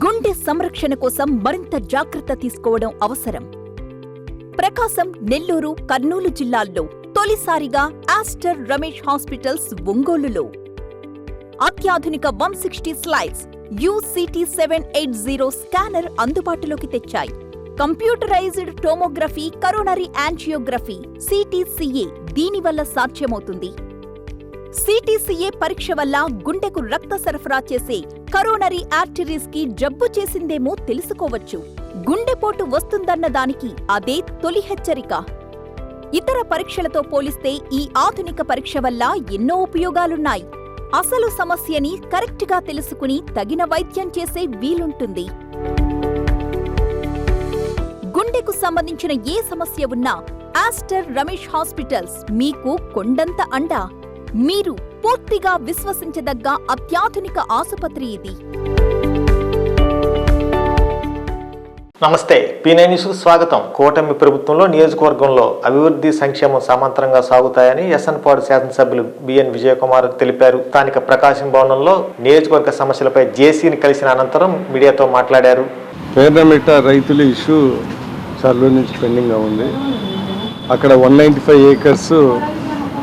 గుండె సంరక్షణ కోసం మరింత జాగ్రత్త తీసుకోవడం అవసరం. ప్రకాశం, నెల్లూరు, కర్నూలు జిల్లాల్లో తొలిసారిగా ఆస్టర్ రమేష్ హాస్పిటల్స్ ఒంగోలులో అత్యాధునిక 160 స్లైడ్స్ UCT 780 స్కానర్ అందుబాటులోకి తెచ్చాయి. Computerised tomography, coronary angiography, CTCA దీనివల్ల సాధ్యమవుతుంది. CTCA పరీక్ష వల్ల గుండెకు రక్త సరఫరా చేసే కరోనరీ ఆర్టరీస్ కి జబ్బు చేసిందేమో తెలుసుకోవచ్చు. గుండెపోటు వస్తుందన్న దానికి అదే తొలి హెచ్చరిక. ఇతర పరీక్షలతో పోలిస్తే ఈ ఆధునిక పరీక్ష వల్ల ఎన్నో ఉపయోగాలున్నాయి. అసలు సమస్యని కరెక్ట్గా తెలుసుకుని తగిన వైద్యం చేసే వీలుంటుంది. గుండెకు సంబంధించిన ఏ సమస్య ఉన్నా ఆస్టర్ రమేష్ హాస్పిటల్స్ మీకు కొండంత అండా. మీరు పూర్తిగా విశ్వసించదగ్గ అత్యాధునిక ఆసుపత్రి ఇది. నమస్తే, P9 న్యూస్కు స్వాగతం. కూటమి ప్రభుత్వంలో నియోజకవర్గంలో అభివృద్ధి సంక్షేమం సమాంతరంగా సాగుతాయని ఎస్ఎన్పాడు శాసనసభ్యులు బిఎన్ విజయకుమార్ తెలిపారు. స్థానిక ప్రకాశం భవనంలో నియోజకవర్గ సమస్యలపై జేసీని కలిసిన అనంతరం మీడియాతో మాట్లాడారు. పేర్నమిట్ట రైతుల ఇష్యూ చాలా రోజుల నుంచి పెండింగ్గా ఉంది. అక్కడ 195 ఏకర్స్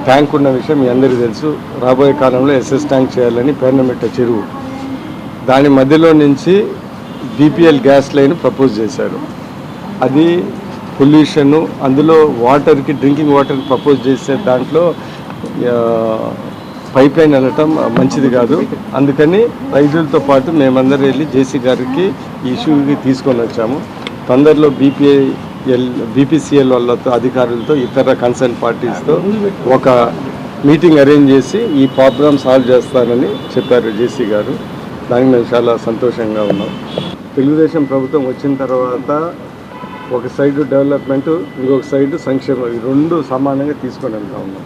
ట్యాంక్ ఉన్న విషయం మీ అందరికీ తెలుసు. రాబోయే కాలంలో SS ట్యాంక్ చేయాలని పేర్నమిట్ట చెరువు దాని మధ్యలో నుంచి BPL గ్యాస్ లైన్ ప్రపోజ్ చేశారు. అది పొల్యూషను, అందులో వాటర్కి, డ్రింకింగ్ వాటర్కి ప్రపోజ్ చేసే దాంట్లో పైప్ లైన్ వెళ్ళటం మంచిది కాదు. అందుకని రైతులతో పాటు మేమందరం వెళ్ళి జేసీ గారికి ఈ ఇష్యూకి తీసుకొని వచ్చాము. తొందరలో BPCL వాళ్ళతో, అధికారులతో, ఇతర కన్సర్న్ పార్టీస్తో ఒక మీటింగ్ అరేంజ్ చేసి ఈ ప్రాబ్లం సాల్వ్ చేస్తారని చెప్పారు జేసీ గారు. దానికి మేము చాలా సంతోషంగా ఉన్నాం. తెలుగుదేశం ప్రభుత్వం వచ్చిన తర్వాత ఒక సైడ్ డెవలప్మెంట్, ఇంకొక సైడ్ సంక్షేమం, ఈ రెండు సమానంగా తీసుకొని వెళ్తూ ఉన్నాం.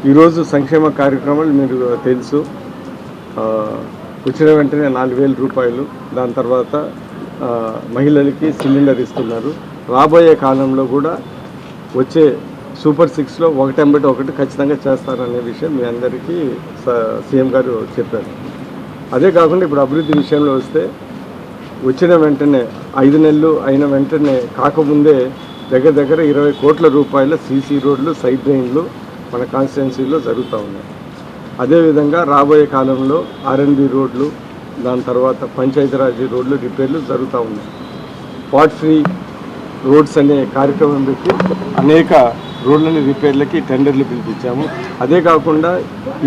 ఈరోజు సంక్షేమ కార్యక్రమాలు మీరు తెలుసు. వచ్చిన వెంటనే 4,000 రూపాయలు, దాని తర్వాత మహిళలకి సిలిండర్ ఇస్తున్నారు. రాబోయే కాలంలో కూడా వచ్చే సూపర్ 6లో ఒకటెంబటి ఒకటి ఖచ్చితంగా చేస్తారనే విషయం మీ అందరికీ సీఎం గారు చెప్పారు. అదే కాకుండా ఇప్పుడు అభివృద్ధి విషయంలో వస్తే వచ్చిన వెంటనే 5 నెలలు అయిన వెంటనే కాకముందే దగ్గర 20 కోట్ల రూపాయల CC రోడ్లు, సైడ్ డ్రైన్లు మన కాన్స్టిట్యున్సీలో జరుగుతూ ఉన్నాయి. అదేవిధంగా రాబోయే కాలంలో R&B రోడ్లు, దాని తర్వాత పంచాయతీరాజ్ రోడ్లు రిపేర్లు జరుగుతూ ఉన్నాయి. స్పాట్ ఫ్రీ రోడ్స్ అనే కార్యక్రమం పెట్టి అనేక రోడ్లని రిపేర్లకి టెండర్లు పిలిపించాము. అదే కాకుండా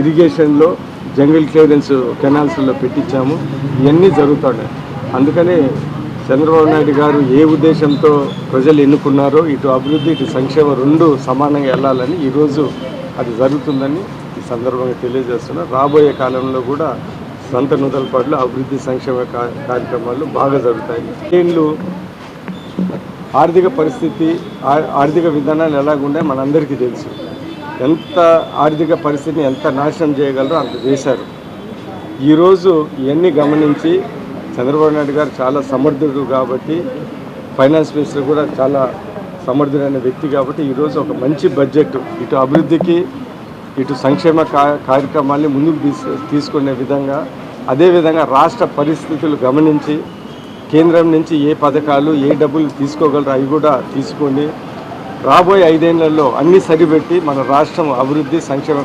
ఇరిగేషన్లో జంగిల్ క్లియరెన్స్ కెనాల్స్లో పెట్టించాము. ఇవన్నీ జరుగుతున్నాయి. అందుకని చంద్రబాబు నాయుడు గారు ఏ ఉద్దేశంతో ప్రజలు ఎన్నుకున్నారో, ఇటు అభివృద్ధి, ఇటు సంక్షేమం రెండు సమానంగా వెళ్ళాలని ఈరోజు అది జరుగుతుందని ఈ సందర్భంగా తెలియజేస్తున్నారు. రాబోయే కాలంలో కూడా సంత నూతలపాడులో అభివృద్ధి సంక్షేమ కార్యక్రమాలు బాగా జరుగుతాయి. ఏళ్ళు ఆర్థిక పరిస్థితి, ఆర్థిక విధానాలు ఎలాగుండే మనందరికీ తెలుసు. ఎంత ఆర్థిక పరిస్థితిని ఎంత నాశనం చేయగలరో అంత చేశారు. ఈరోజు ఇవన్నీ గమనించి చంద్రబాబు నాయుడు గారు చాలా సమర్థుడు కాబట్టి, ఫైనాన్స్ మినిస్టర్ కూడా చాలా సమర్థుడైన వ్యక్తి కాబట్టి ఈరోజు ఒక మంచి బడ్జెట్ ఇటు అభివృద్ధికి, ఇటు సంక్షేమ కార్యక్రమాల్ని ముందుకు తీసుకునే విధంగా, అదేవిధంగా రాష్ట్ర పరిస్థితులు గమనించి కేంద్రం నుంచి ఏ పథకాలు, ఏ డబ్బులు తీసుకోగలరో అవి కూడా తీసుకొని రాబోయే 5 ఏళ్లలో అన్ని సరిపెట్టి మన రాష్ట్రం అభివృద్ధి సంక్షేమ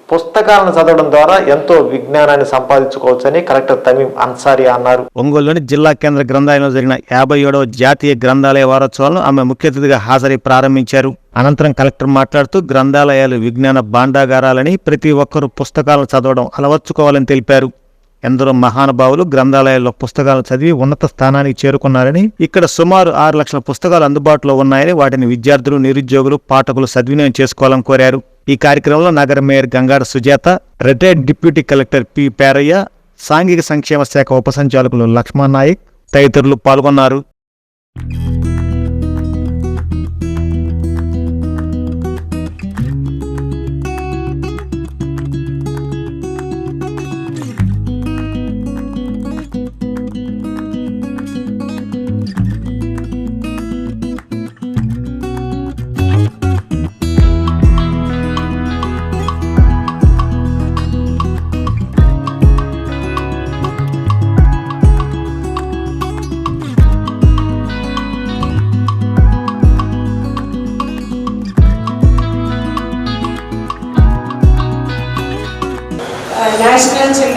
పుస్తకాలను చదవడం ద్వారా ఎంతో విజ్ఞానాన్ని సంపాదించుకోవచ్చని కలెక్టర్ తమీం అన్సారీ అన్నారు. ఒంగోలులోని జిల్లా కేంద్ర గ్రంథాలయంలో జరిగిన 57వ జాతీయ గ్రంథాలయ వారోత్సవాలను ఆమె ముఖ్య అతిథిగా హాజరై ప్రారంభించారు. అనంతరం కలెక్టర్ మాట్లాడుతూ గ్రంథాలయాలు విజ్ఞాన భాండాగారాలని, ప్రతి ఒక్కరూ పుస్తకాలను చదవడం అలవర్చుకోవాలని తెలిపారు. ఎందరో మహానుభావులు గ్రంథాలయాల్లో పుస్తకాలు చదివి ఉన్నత స్థానానికి చేరుకున్నారని, ఇక్కడ సుమారు 6 లక్షల పుస్తకాలు అందుబాటులో ఉన్నాయని, వాటిని విద్యార్థులు, నిరుద్యోగులు, పాఠకులు సద్వినియోగం చేసుకోవాలని కోరారు. ఈ కార్యక్రమంలో నగర mayor Gangada Sujatha, retired deputy collector P Perayya, సాంఘిక సంక్షేమ శాఖ ఉప సంచాలకులు లక్ష్మణ్ నాయక్ తదితరులు పాల్గొన్నారు.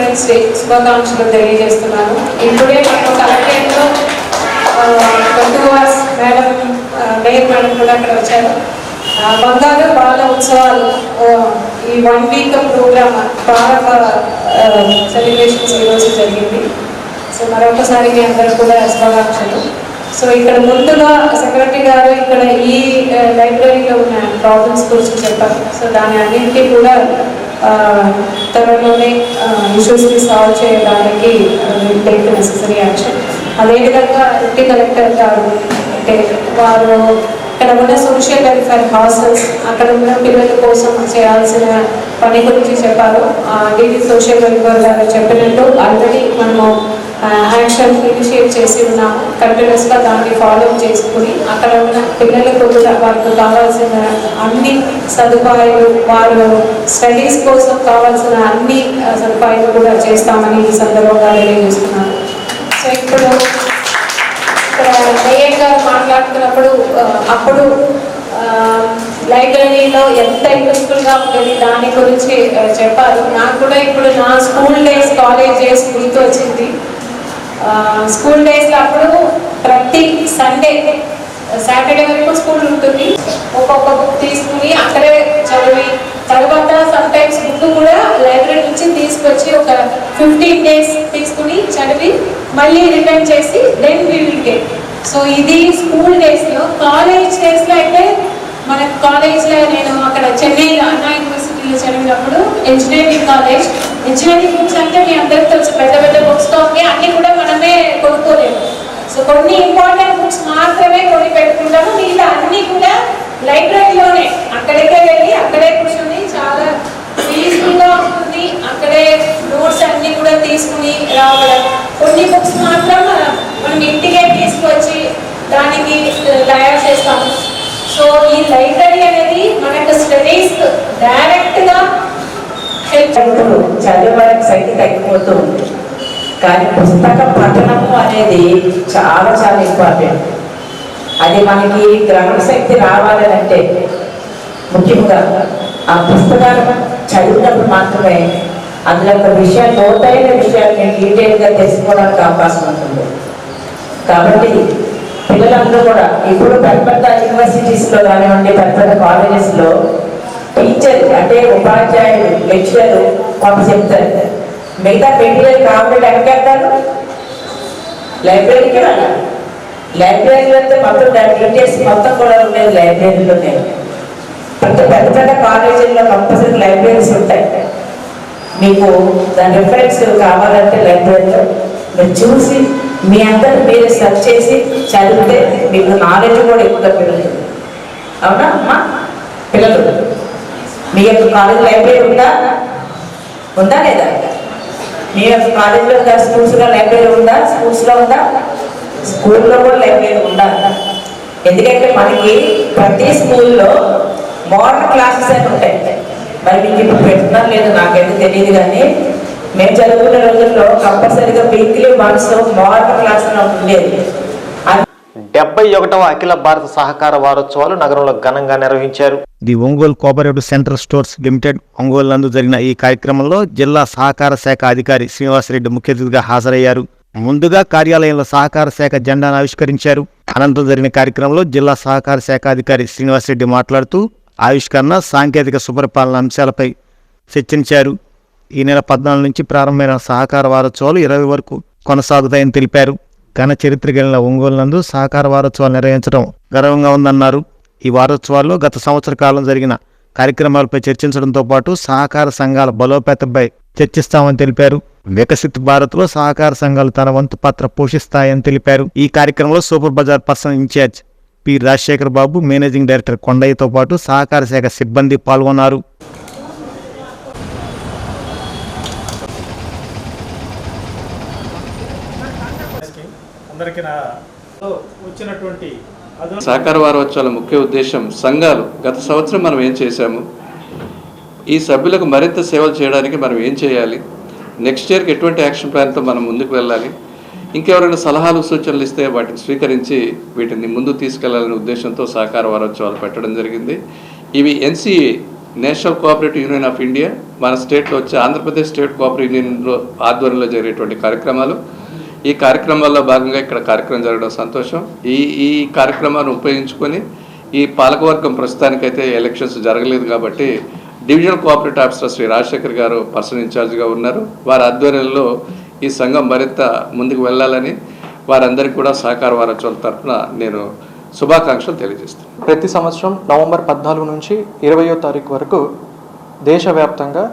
చిల్డ్రన్స్ డే శుభాకాంక్షలు తెలియజేస్తున్నాను. ఇప్పుడే మనం కలెక్టరేట్లో 2 hours మేడం మేయర్ మేడం కూడా అక్కడ వచ్చారు. బంగారు బాల ఉత్సవాలు ఈ 1 week ప్రోగ్రామ్ ప్రారంభ సెలబ్రేషన్స్ ఈరోజు జరిగింది. సో మరొకసారి మీ అందరూ కూడా శుభాకాంక్షలు. సో ఇక్కడ ముందుగా సెక్రటరీ గారు ఇక్కడ ఈ లైబ్రరీలో ఉన్న ప్రాబ్లమ్స్ గురించి చెప్పారు. సో దాని అన్నింటినీ కూడా త్వరలోనే ఇష్యూస్ని సాల్వ్ చేయడానికి టేక్ నెసెసరీ యాక్షన్. అదేవిధంగా డిప్యూటీ కలెక్టర్ గారు అంటే వారు ఇక్కడ ఉన్న సోషల్ వెల్ఫేర్ హాస్టల్స్ అక్కడ ఉన్న పిల్లల కోసం చేయాల్సిన పని గురించి చెప్పారు. డిడి సోషల్ వెల్ఫేర్ గారు చెప్పినట్టు ఆల్రెడీ మనము యాక్షన్ ఇనిషియేట్ చేసి ఉన్నాము. కంటిన్యూస్గా దాన్ని ఫాలో చేసుకుని అక్కడ ఉన్న పిల్లలకు కూడా వారికి కావాల్సిన అన్ని సదుపాయాలు, వారు స్టడీస్ కోసం కావాల్సిన అన్ని సదుపాయాలు కూడా చేస్తామని ఈ సందర్భంగా తెలియజేస్తున్నాను. సో ఇప్పుడు ఇక్కడ మేయర్ గారు మాట్లాడుతున్నప్పుడు అప్పుడు లైబ్రరీలో ఎంత యూస్ఫుల్గా ఉంటుంది దాని గురించి చెప్పారు. నాకు కూడా ఇప్పుడు నా స్కూల్ డేస్, కాలేజ్ డేస్ గుర్తు వచ్చింది. స్కూల్ డేస్లో అప్పుడు ప్రతి సండే, సాటర్డే వరకు స్కూల్ ఉంటుంది. ఒక్కొక్క బుక్ తీసుకుని అక్కడే చదివి తర్వాత సమ్టైమ్స్ బుక్ కూడా లైబ్రరీ నుంచి తీసుకొచ్చి ఒక 15 days తీసుకుని చదివి మళ్ళీ రిటర్న్ చేసి then we will get. So ఇది స్కూల్ డేస్లో. కాలేజ్ డేస్లో అయితే మన కాలేజ్లో నేను అక్కడ చెన్నైలో అన్నా యూనివర్సిటీలో చదివినప్పుడు ఇంజనీరింగ్ కాలేజ్. ఇంజనీరింగ్ బుక్స్ అంటే మీ అందరికీ తెలుసు, పెద్ద పెద్ద బుక్స్తో ఉంటాయి, అన్నీ కూడా మనమే కొనుక్కోలేము. సో కొన్ని ఇంపార్టెంట్ బుక్స్ మాత్రమే కొని పెట్టుకుంటాము, మిగతా అన్నీ కూడా లైబ్రరీలోనే అక్కడికే వెళ్ళి అక్కడే కూర్చొని చాలా పీస్ఫుల్గా ఉంటుంది. అక్కడే నోట్స్ అన్నీ కూడా తీసుకుని రావడం. కొన్ని బుక్స్ మాత్రం మనం ఇంటికే తీసుకొచ్చి దానికి తయారు చేస్తాము. సో ఈ లైబ్రరీ అనేది మనకు స్టడీస్ డైరెక్ట్గా చదివేవారికి సంఖ్య తగ్గిపోతూ ఉంది. కానీ పుస్తక పఠనము అనేది చాలా చాలా ఇంపార్టెంట్. అది మనకి గ్రహణ శక్తి రావాలంటే ముఖ్యంగా ఆ పుస్తకాలు చదివినప్పుడు మాత్రమే అందులో ఒక విషయాలు, లోతైన విషయాన్ని డీటెయిల్గా తెలుసుకోవడానికి అవకాశం ఉంటుంది. కాబట్టి పిల్లలందరూ కూడా ఇప్పుడు పెద్ద పెద్ద యూనివర్సిటీస్లో కానివ్వండి, పెద్ద పెద్ద కాలేజెస్లో టీచర్ అంటే ఉపాధ్యాయులు, లెక్చరర్ కొంత చెప్తారు. మిగతా మెటీరియల్ కావాలంటే ఎక్కడికి వెళ్తారు? లైబ్రరీకి వెళ్ళాలి. లైబ్రరీలో అయితే మొత్తం డీటెయిల్స్ మొత్తం కూడా ఉండేది లైబ్రరీలోనే. ప్రతి పెద్ద పెద్ద కాలేజీల్లో కంపల్సరీ లైబ్రరీస్ ఉంటాయి. మీకు దాని రిఫరెన్స్ కావాలంటే లైబ్రరీలో మీరు చూసి మీ అందరూ మీరు సెర్చ్ చేసి చదివితే మీకు నాలెడ్జ్ కూడా ఎక్కువగా పెరుగుతుంది. అవునా అమ్మా? పిల్లలు మీ యొక్క కాలేజ్ లైబ్రరీ ఉందా లేదా? మీ యొక్క కాలేజీలో స్కూల్స్లో లైబ్రరీ ఉందా? స్కూల్స్లో ఉందా? స్కూల్లో కూడా లైబ్రరీ ఉండాలి. ఎందుకంటే మనకి ప్రతి స్కూల్లో మోడర్న్ క్లాసెస్ అని ఉంటాయి. మరి మీకు ఇప్పుడు పెడుతున్నారు లేదు నాకైతే తెలియదు, కానీ మేము చదువుకునే రోజుల్లో కంపల్సరీగా వీక్లీ వన్స్ మోడర్న్ క్లాస్ అని ఉండేది. 71వ అఖిల భారత సహకార వారోత్సవాలు నగరంలో ఘనంగా నిర్వహించారు. The Ongole cooperative centre stores limited Ongole నందు జరిగిన ఈ కార్యక్రమంలో జిల్లా సహకార శాఖ అధికారి శ్రీనివాసరెడ్డి ముఖ్య అతిథిగా హాజరయ్యారు. ముందుగా కార్యాలయంలో సహకార శాఖ జెండాను ఆవిష్కరించారు. అనంతరం జరిగిన కార్యక్రమంలో జిల్లా సహకార శాఖ అధికారి శ్రీనివాసరెడ్డి మాట్లాడుతూ ఆవిష్కరణ, సాంకేతిక సుపరిపాలన అంశాలపై చర్చించారు. ఈ నెల 14 నుంచి ప్రారంభమైన సహకార వారోత్సవాలు 20 వరకు కొనసాగుతాయని తెలిపారు. ఘన చరిత్ర కలిగిన ఒంగోలు నందు సహకార వారోత్సవాలు నిర్వహించడం గర్వంగా ఉందన్నారు. ఈ వారోత్సవాల్లో గత సంవత్సర కాలం జరిగిన కార్యక్రమాలపై చర్చించడంతో పాటు సహకార సంఘాల బలోపేతంపై చర్చిస్తామని తెలిపారు. వికసిత్ భారత్లో సహకార సంఘాలు తన వంతు పాత్ర పోషిస్తాయని తెలిపారు. ఈ కార్యక్రమంలో super bazaar personnel incharge P Rajasekhar Babu, managing director కొండయ్యతో పాటు సహకార శాఖ సిబ్బంది పాల్గొన్నారు. సహకార వారోత్సవాల ముఖ్య ఉద్దేశం సంఘాలు గత సంవత్సరం మనం ఏం చేశాము, ఈ సభ్యులకు మరింత సేవలు చేయడానికి మనం ఏం చేయాలి, నెక్స్ట్ ఇయర్కి ఎటువంటి యాక్షన్ ప్లాన్తో మనం ముందుకు వెళ్ళాలి, ఇంకెవరైనా సలహాలు సూచనలు ఇస్తే వాటిని స్వీకరించి వీటిని ముందుకు తీసుకెళ్లాలనే ఉద్దేశంతో సహకార వారోత్సవాలు పెట్టడం జరిగింది. ఇవి NCA national cooperative union of India, మన స్టేట్లో వచ్చే ఆంధ్రప్రదేశ్ స్టేట్ కోఆపరేటివ్ యూనియన్లో ఆధ్వర్యంలో జరిగేటువంటి కార్యక్రమాలు. ఈ కార్యక్రమాల్లో భాగంగా ఇక్కడ కార్యక్రమం జరగడం సంతోషం. ఈ కార్యక్రమాన్ని ఉపయోగించుకొని ఈ పాలకవర్గం ప్రస్తుతానికైతే ఎలక్షన్స్ జరగలేదు కాబట్టి divisional cooperative officer Shri Rajasekhar గారు పర్సనల్ ఇన్ఛార్జ్గా ఉన్నారు. వారి ఆధ్వర్యంలో ఈ సంఘం మరింత ముందుకు వెళ్ళాలని వారందరికీ కూడా సహకార వారోత్సవాల తరఫున నేను శుభాకాంక్షలు తెలియజేస్తాను. ప్రతి సంవత్సరం నవంబర్ 14 నుంచి 20వ తారీఖు వరకు దేశవ్యాప్తంగా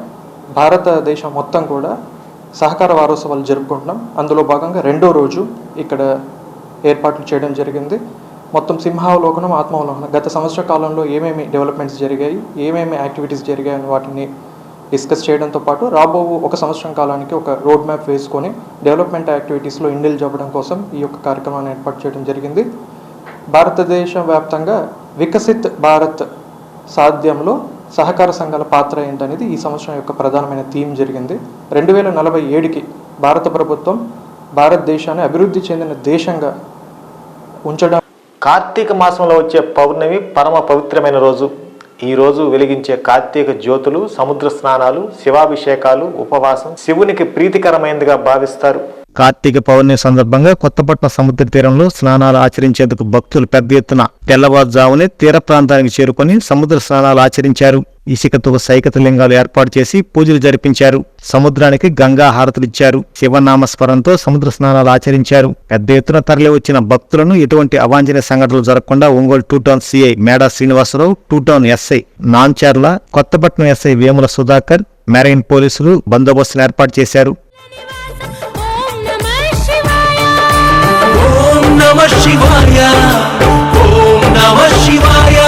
భారతదేశం మొత్తం కూడా సహకార వారోత్సవాలు జరుపుకుంటున్నాం. అందులో భాగంగా 2వ రోజు ఇక్కడ ఏర్పాట్లు చేయడం జరిగింది. మొత్తం సింహావలోకనం, ఆత్మావలోకనం, గత సంవత్సర కాలంలో ఏమేమి డెవలప్మెంట్స్ జరిగాయి, ఏమేమి యాక్టివిటీస్ జరిగాయని వాటిని డిస్కస్ చేయడంతో పాటు రాబో ఒక సంవత్సరం కాలానికి ఒక రోడ్ మ్యాప్ వేసుకొని డెవలప్మెంట్ యాక్టివిటీస్లో ఇండిల్ చెప్పడం కోసం ఈ యొక్క కార్యక్రమాన్ని ఏర్పాటు చేయడం జరిగింది. భారతదేశం వ్యాప్తంగా వికసిత్ భారత్ సాధ్యంలో సహకార సంఘాల పాత్ర ఏంటనేది ఈ సంవత్సరం యొక్క ప్రధానమైన థీమ్ జరిగింది. 2047కి భారత ప్రభుత్వం భారతదేశాన్ని అభివృద్ధి చెందిన దేశంగా ఉంచడం. కార్తీక మాసంలో వచ్చే పౌర్ణమి పరమ పవిత్రమైన రోజు. ఈ రోజు వెలిగించే కార్తీక జ్యోతులు, సముద్ర స్నానాలు, శివాభిషేకాలు, ఉపవాసం శివునికి ప్రీతికరమైనదిగా భావిస్తారు. కార్తీక పౌర్ణమి సందర్భంగా కొత్తపట్నం సముద్ర తీరంలో స్నానాలు ఆచరించేందుకు భక్తులు పెద్ద ఎత్తున తెల్లవారుజామునే తీర ప్రాంతానికి చేరుకుని సముద్ర స్నానాలు ఆచరించారు. ఇసుకతో సైకత లింగాలు ఏర్పాటు చేసి పూజలు జరిపించారు. సముద్రానికి గంగా హారతులిచ్చారు. శివనామస్మరణతో సముద్ర స్నానాలు ఆచరించారు. పెద్ద ఎత్తున తరలి వచ్చిన భక్తులను ఎటువంటి అవాంఛనీయ సంఘటనలు జరగకుండా Ongole 2 town CI Meda Srinivasarao, 2 town SI Nancharla, Kothapatnam SI Vemula Sudhakar, marine పోలీసులు బందోబస్తును ఏర్పాటు చేశారు. నమః శివాయ, ఓం నమః శివాయ,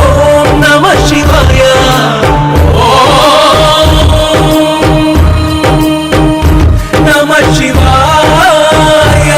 ఓం నమః శివాయ, ఓం నమః శివాయ.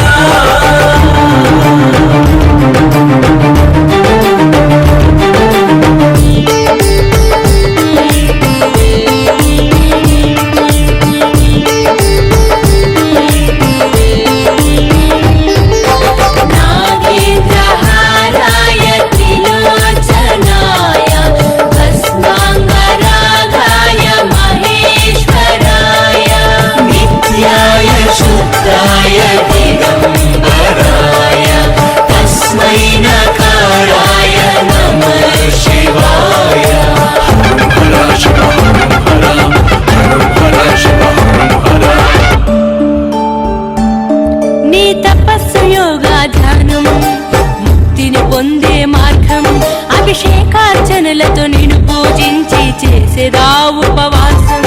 అభిషేకార్చనలతో నిన్ను పూజించి చేసేదా ఉపవాసం.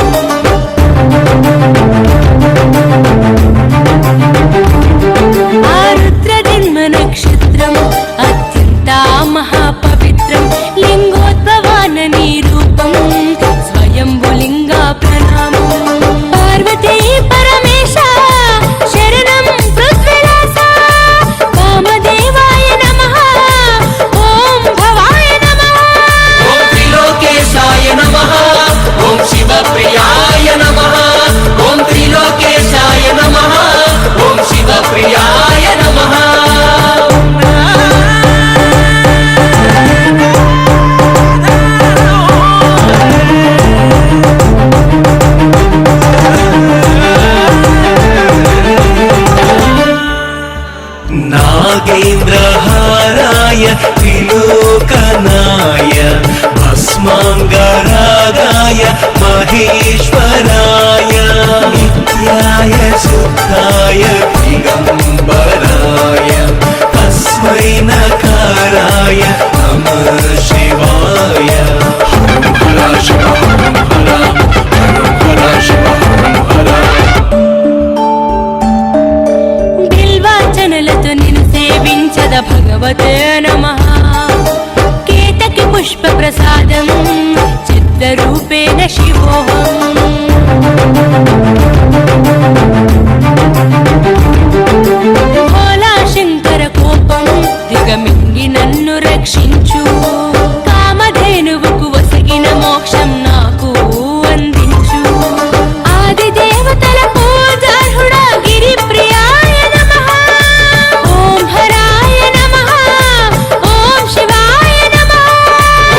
ఆ రుద్ర జన్మ నక్షత్రం అత్యంత మహాపవిత్రం. లింగోద్భవానని రూపం స్వయంభులింగ ప్రణామం. పార్వతీ పరమేశ శరణం పృథ్వీరాస. వామదేవాయ నమః, ఓం భవాయ నమః, ఓం త్రిలోకేశాయ నమః, ఓం శివప్రియాయ నమః, ఓం త్రిలోకేశాయ నమః, ఓం శివప్రియాయ నమః. నాగేంద్రహారాయ త్రిలోకనాయ భస్మాంగరాగాయ మహేశ్వరాయ నిత్యాయ శుద్ధాయ దిగంబరాయ తస్మై నకారాయ నమః శివాయ. హర శివ హర హర శివ హర. బిల్వార్చనలతో నిన్ను సేవించద భగవతే నమః. కేతకి పుష్ప ప్రసాదం చిత్తరూపేణ శివోహం. భోలా శంకర కోపం దిగమింగి నన్ను రక్షించు. కామధేనువుకు వసగిన మోక్షం నాకు అందించు. ఆది దేవతల పూజార్హుడా గిరి ప్రియాయ నమః. ఓం హరాయ నమః, ఓం శివాయ నమః,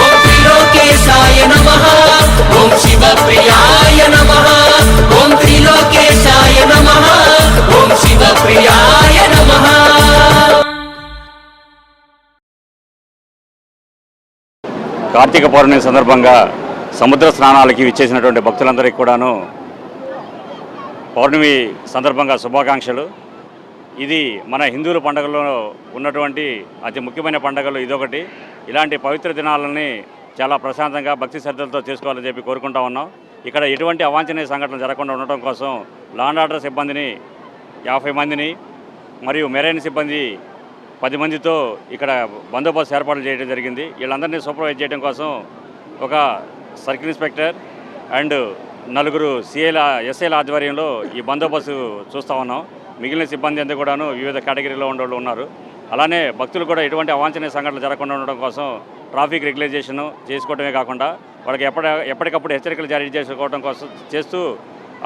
ఓం త్రిలోకేశాయ నమః, కార్తీక పౌర్ణమి సందర్భంగా సముద్ర స్నానాలకి విచ్చేసినటువంటి భక్తులందరికీ కూడాను పౌర్ణమి సందర్భంగా శుభాకాంక్షలు. ఇది మన హిందువుల పండుగల్లో ఉన్నటువంటి అతి ముఖ్యమైన పండుగలు ఇదొకటి. ఇలాంటి పవిత్ర దినాలని చాలా ప్రశాంతంగా భక్తి శ్రద్ధలతో చేసుకోవాలని చెప్పి కోరుకుంటా ఉన్నాం. ఇక్కడ ఎటువంటి అవాంఛనీయ సంఘటనలు జరగకుండా ఉండటం కోసం లా అండ్ ఆర్డర్ సిబ్బందిని 50 మందిని మరియు మెరైన్ సిబ్బంది 10 మందితో ఇక్కడ బందోబస్తు ఏర్పాట్లు చేయడం జరిగింది. వీళ్ళందరినీ సూపర్వైజ్ చేయడం కోసం ఒక సర్కిల్ ఇన్స్పెక్టర్ అండ్ 4 ఎస్ఐల ఆధ్వర్యంలో ఈ బందోబస్తు చూస్తూ ఉన్నాం. మిగిలిన సిబ్బంది అంతా కూడాను వివిధ కేటగిరీలో ఉండేవాళ్ళు ఉన్నారు. అలానే భక్తులు కూడా ఎటువంటి అవాంఛనీయ సంఘటనలు జరగకుండా ఉండడం కోసం ట్రాఫిక్ రెగ్యులైజేషన్ చేసుకోవడమే కాకుండా వాళ్ళకి ఎప్పటికప్పుడు హెచ్చరికలు జారీ చేసుకోవడం కోసం చేస్తూ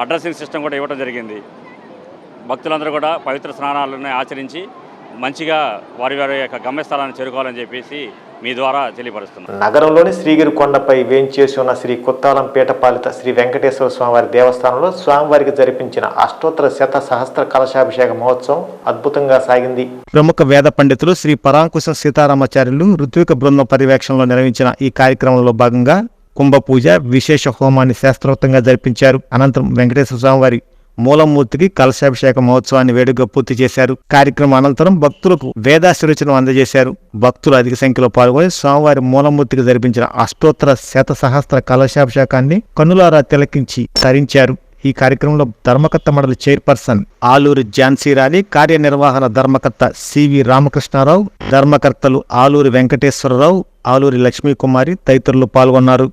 అడ్రసింగ్ సిస్టమ్ కూడా ఇవ్వడం జరిగింది. భక్తులందరూ కూడా పవిత్ర స్నానాలను ఆచరించి మంచిగా వారి యొక్క గమ్యస్థానాన్ని చేరుకోవాలని చెప్పేసి మీ ద్వారా తెలియపరుస్తున్నాం. నగరంలోని శ్రీగిరి కొండపై వేంచేసి ఉన్న శ్రీ కొత్తాలం పీఠపాలిత శ్రీ వెంకటేశ్వర స్వామివారి దేవస్థానంలో స్వామివారికి జరిపించిన అష్టోత్తర శత సహస్ర కలశాభిషేక మహోత్సవం అద్భుతంగా సాగింది. ప్రముఖ వేద పండితులు శ్రీ పరాంకుశ సీతారామాచార్యులు ఋత్విక బృందం పర్యవేక్షణలో నిర్వహించిన ఈ కార్యక్రమంలో భాగంగా కుంభపూజ విశేష హోమాన్ని శాస్త్రోక్తంగా జరిపించారు. అనంతరం వెంకటేశ్వర స్వామివారి మూలమూర్తికి కలశాభిషేక మహోత్సవాన్ని వేడుకగా పూర్తి చేశారు. కార్యక్రమం అనంతరం భక్తులకు వేదాశీర్వచనం అందజేశారు. భక్తులు అధిక సంఖ్యలో పాల్గొని స్వామివారి మూలమూర్తికి జరిపించిన అష్టోత్తర శత సహస్ర కలశాభిషేకాన్ని కన్నులారా తిలకించి తరించారు. ఈ కార్యక్రమంలో ధర్మకర్త మండలి చైర్పర్సన్ ఆలూరి ఝాన్సీరాణి, కార్యనిర్వహణ ధర్మకర్త సివి రామకృష్ణారావు, ధర్మకర్తలు ఆలూరి వెంకటేశ్వరరావు, ఆలూరి లక్ష్మీకుమారి తదితరులు పాల్గొన్నారు.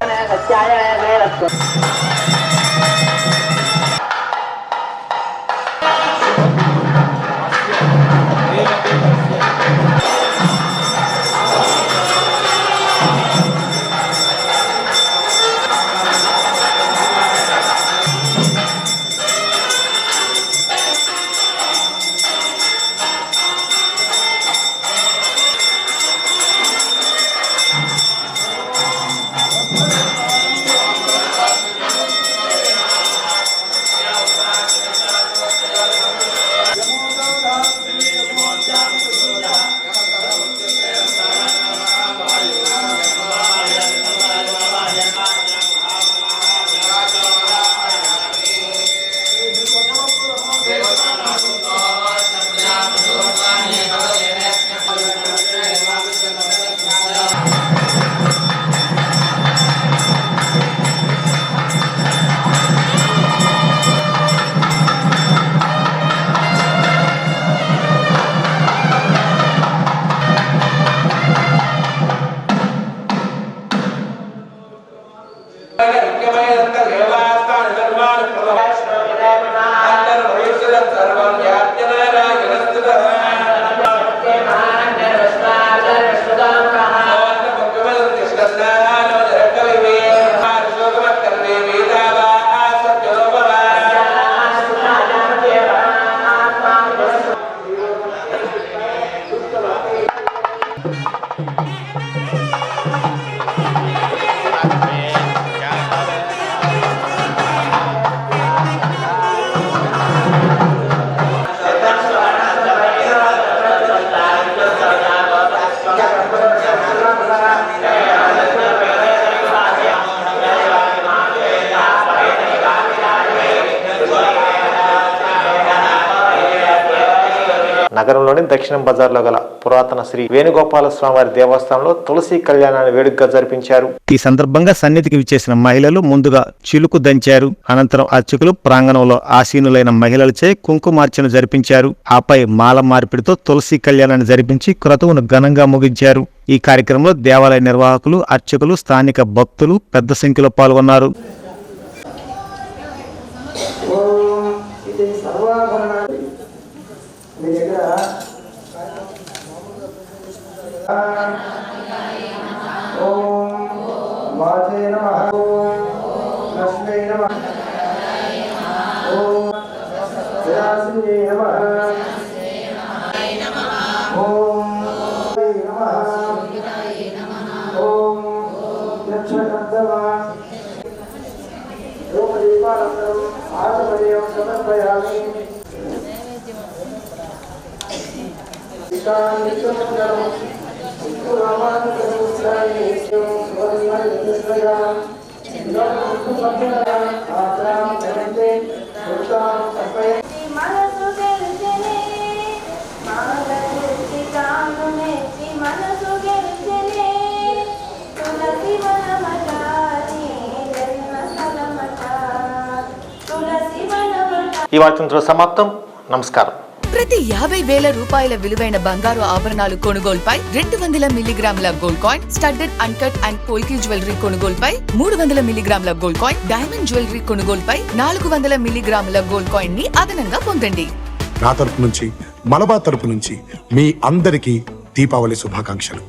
నగరంలోని దక్షిణం బజార్లో గల పురాతన శ్రీ వేణుగోపాల స్వామివారి దేవస్థానంలో తులసి కళ్యాణాన్ని వేడుకగా జరిపించారు. ఈ సందర్భంగా సన్నిధికి విచ్చేసిన మహిళలు ముందుగా చిలుకు దంచారు. అనంతరం అర్చకులు ప్రాంగణంలో ఆసీనులైన మహిళలచే కుంకుమార్చన జరిపించారు. ఆపై మాల మార్పిడితో తులసి కళ్యాణాన్ని జరిపించి క్రతువును ఘనంగా ముగించారు. ఈ కార్యక్రమంలో దేవాలయ నిర్వాహకులు, అర్చకులు, స్థానిక భక్తులు పెద్ద సంఖ్యలో పాల్గొన్నారు. మనసు గెలిచెనే మాగలిసి కామునేసి మనసు గెలిచెనే తులసి వనమటాని జన్మస్థలమట తులసి వనమట. ఈ వార్తతో సమాప్తం. నమస్కారం. ప్రతి 50,000 రూపాయల విలువైన బంగారు ఆభరణాలు కొనుగోలుపై 200 మిల్లీగ్రాముల gold coin, studded uncut and polki jewellery కొనుగోలుపై 300 మిల్లీగ్రాముల గోల్డ్ కాయిన్, డైమండ్ జ్యువెలరీ కొనుగోలుపై 400 మిల్లీగ్రాముల గోల్డ్ కాయిన్ ని అదనంగా పొందండి. నా తరపు నుంచి, మలబార్ తరపు నుంచి మీ అందరికీ దీపావళి శుభాకాంక్షలు.